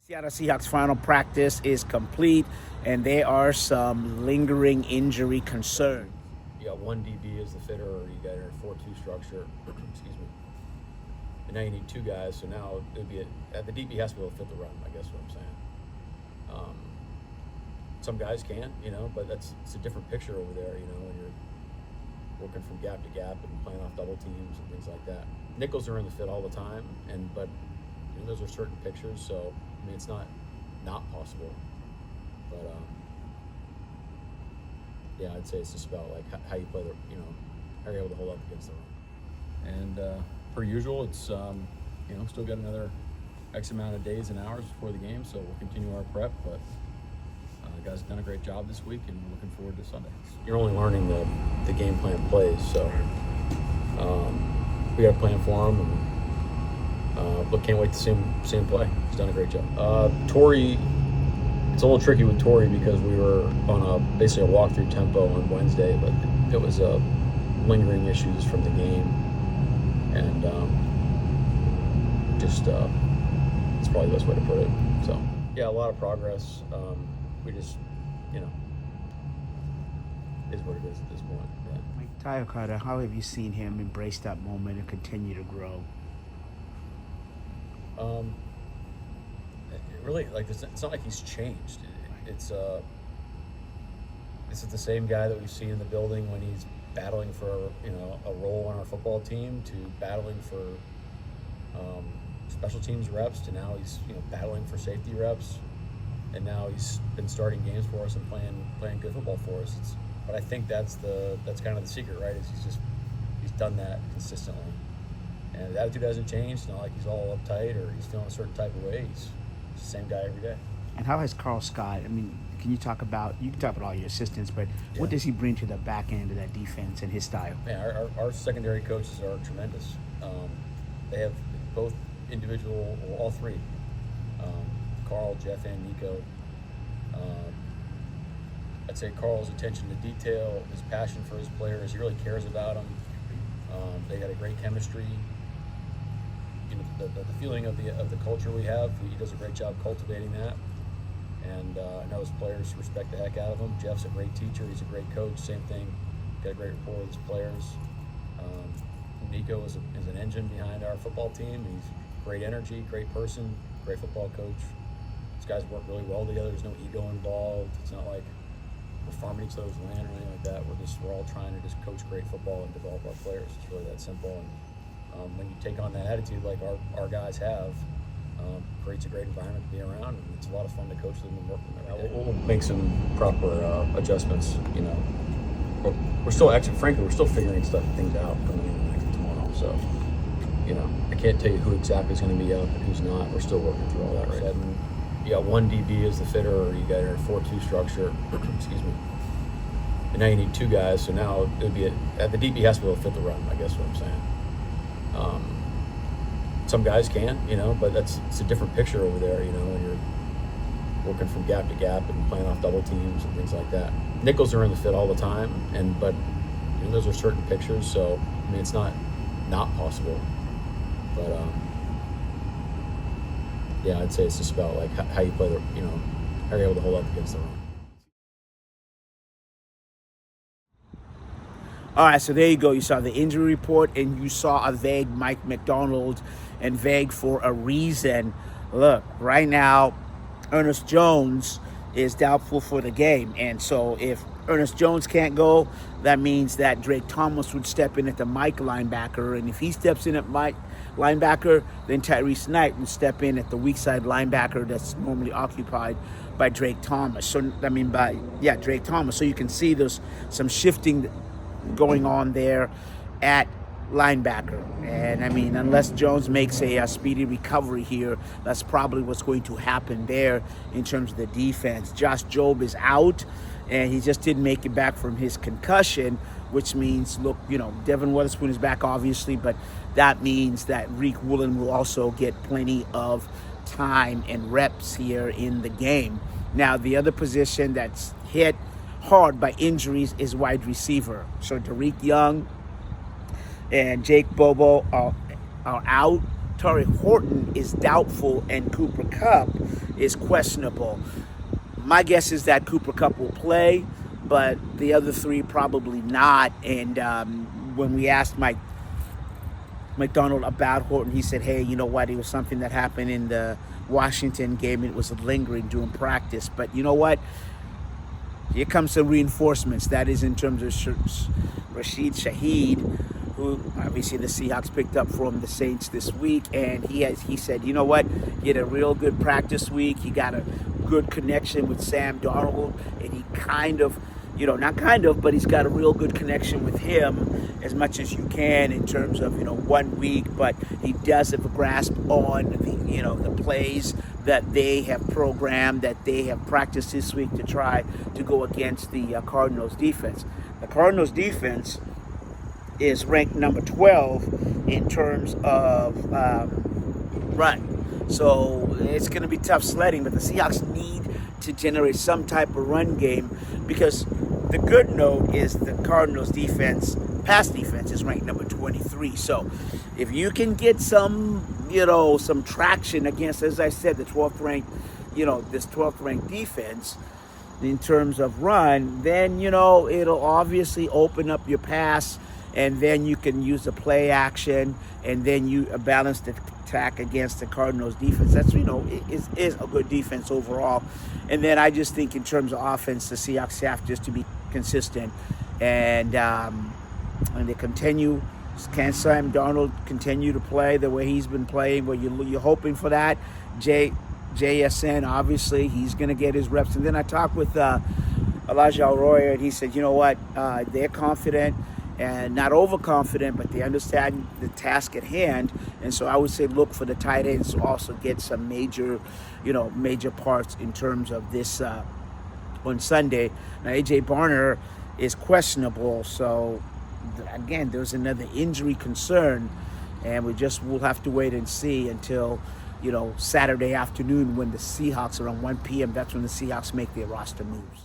Seattle Seahawks final practice is complete, and there are some lingering injury concerns. You got one DB as the fitter, or you got a 4-2 structure. Excuse me. And now you need two guys, so now it would be the DB has to be able to fit the run. I guess what I'm saying. Some guys can, but it's a different picture over there. When you're working from gap to gap and playing off double teams and things like that. Nickels are in the fit all the time, but those are certain pictures. So it's not possible, but yeah, I'd say it's just about like how you play how you're able to hold up against the run. And per usual, it's still got another X amount of days and hours before the game, so we'll continue our prep. But the guys have done a great job this week, and we're looking forward to Sunday. You're only learning the game plan plays, so we got a plan for them, and can't wait to see him play. He's done a great job. Tory, it's a little tricky with Tory because we were on basically a walkthrough tempo on Wednesday, but it was lingering issues from the game, and it's probably the best way to put it. So yeah, a lot of progress. We just is what it is at this point. Yeah. Mike Tyler Carter, how have you seen him embrace that moment and continue to grow? Really, it's not like he's changed. It's this is the same guy that we've seen in the building when he's battling for a role on our football team, to battling for special teams reps, to now he's battling for safety reps, and now he's been starting games for us and playing good football for us. But I think that's kind of the secret, right? Is he's done that consistently. And the attitude hasn't changed. It's not like he's all uptight or he's feeling a certain type of way. He's the same guy every day. And how has Carl Scott, you can talk about all your assistants, but what does he bring to the back end of that defense and his style? Yeah, our secondary coaches are tremendous. They have both individual, all three, Carl, Jeff, and Nico. I'd say Carl's attention to detail, his passion for his players, he really cares about them. They got a great chemistry. The feeling of the culture we have, he does a great job cultivating that. And I know his players respect the heck out of him. Jeff's a great teacher. He's a great coach. Same thing. Got a great rapport with his players. Nico is an engine behind our football team. He's great energy, great person, great football coach. These guys work really well together. There's no ego involved. It's not like we're farming each other's land or anything like that. We're all trying to just coach great football and develop our players. It's really that simple. And when you take on that attitude like our guys have, creates a great environment to be around, and it's a lot of fun to coach them and work with them every day. We'll make some proper adjustments. We're still figuring things out coming in tonight and tomorrow. So, I can't tell you who exactly is going to be up and who's not. We're still working through all that right now. You got one DB as the fitter, or you got a 4-2 structure. Excuse me. And now you need two guys, so now it would be the DB has to be able to fit the run. I guess what I'm saying. Some guys can, but it's a different picture over there, when you're working from gap to gap and playing off double teams and things like that. Nickels are in the fit all the time, but those are certain pictures, so it's not possible. But yeah, I'd say it's just about like how you play how you're able to hold up against the run. All right, so there you go. You saw the injury report, and you saw a vague Mike McDonald, and vague for a reason. Look, right now, Ernest Jones is doubtful for the game. And so if Ernest Jones can't go, that means that Drake Thomas would step in at the Mike linebacker. And if he steps in at Mike linebacker, then Tyrese Knight would step in at the weak side linebacker that's normally occupied by Drake Thomas. Drake Thomas. So you can see there's some shifting going on there at linebacker. And unless Jones makes a speedy recovery here, that's probably what's going to happen there in terms of the defense. Josh Jobe is out, and he just didn't make it back from his concussion, which means, Devin Witherspoon is back, obviously, but that means that Reek Woolen will also get plenty of time and reps here in the game. Now, the other position that's hit hard by injuries is wide receiver. So Derek Young and Jake Bobo are out. Tory Horton is doubtful, and Cooper Kupp is questionable. My guess is that Cooper Kupp will play, but the other three probably not. And when we asked Mike McDonald about Horton, he said, hey, you know what? It was something that happened in the Washington game. It was lingering during practice. But you know what? Here comes some reinforcements. That is in terms of Rashid Shaheed, who obviously the Seahawks picked up from the Saints this week. And he said, you know what? He had a real good practice week. He got a good connection with Sam Darnold. And he kind of, not kind of, but he's got a real good connection with him as much as you can in terms of, 1 week. But he does have a grasp on the plays that they have programmed, that they have practiced this week to try to go against the Cardinals defense. The Cardinals defense is ranked number 12 in terms of run. So it's going to be tough sledding, but the Seahawks need to generate some type of run game, because the good note is the Cardinals defense, pass defense, is ranked number 23. So if you can get some traction against, as I said, the 12th ranked, this 12th ranked defense in terms of run, then, it'll obviously open up your pass, and then you can use the play action, and then you balance the attack against the Cardinals defense. That's, is a good defense overall. And then I just think in terms of offense, the Seahawks have just to be consistent, and they continue. Can Sam Darnold continue to play the way he's been playing? Well, you're hoping for that. JSN, obviously, he's going to get his reps. And then I talked with Elijah Arroyo, and he said, you know what, they're confident and not overconfident, but they understand the task at hand. And so I would say look for the tight ends to also get some major parts in terms of this on Sunday. Now, A.J. Barner is questionable, so again, there's another injury concern, and we'll have to wait and see until Saturday afternoon when the Seahawks are on 1 p.m. That's when the Seahawks make their roster moves.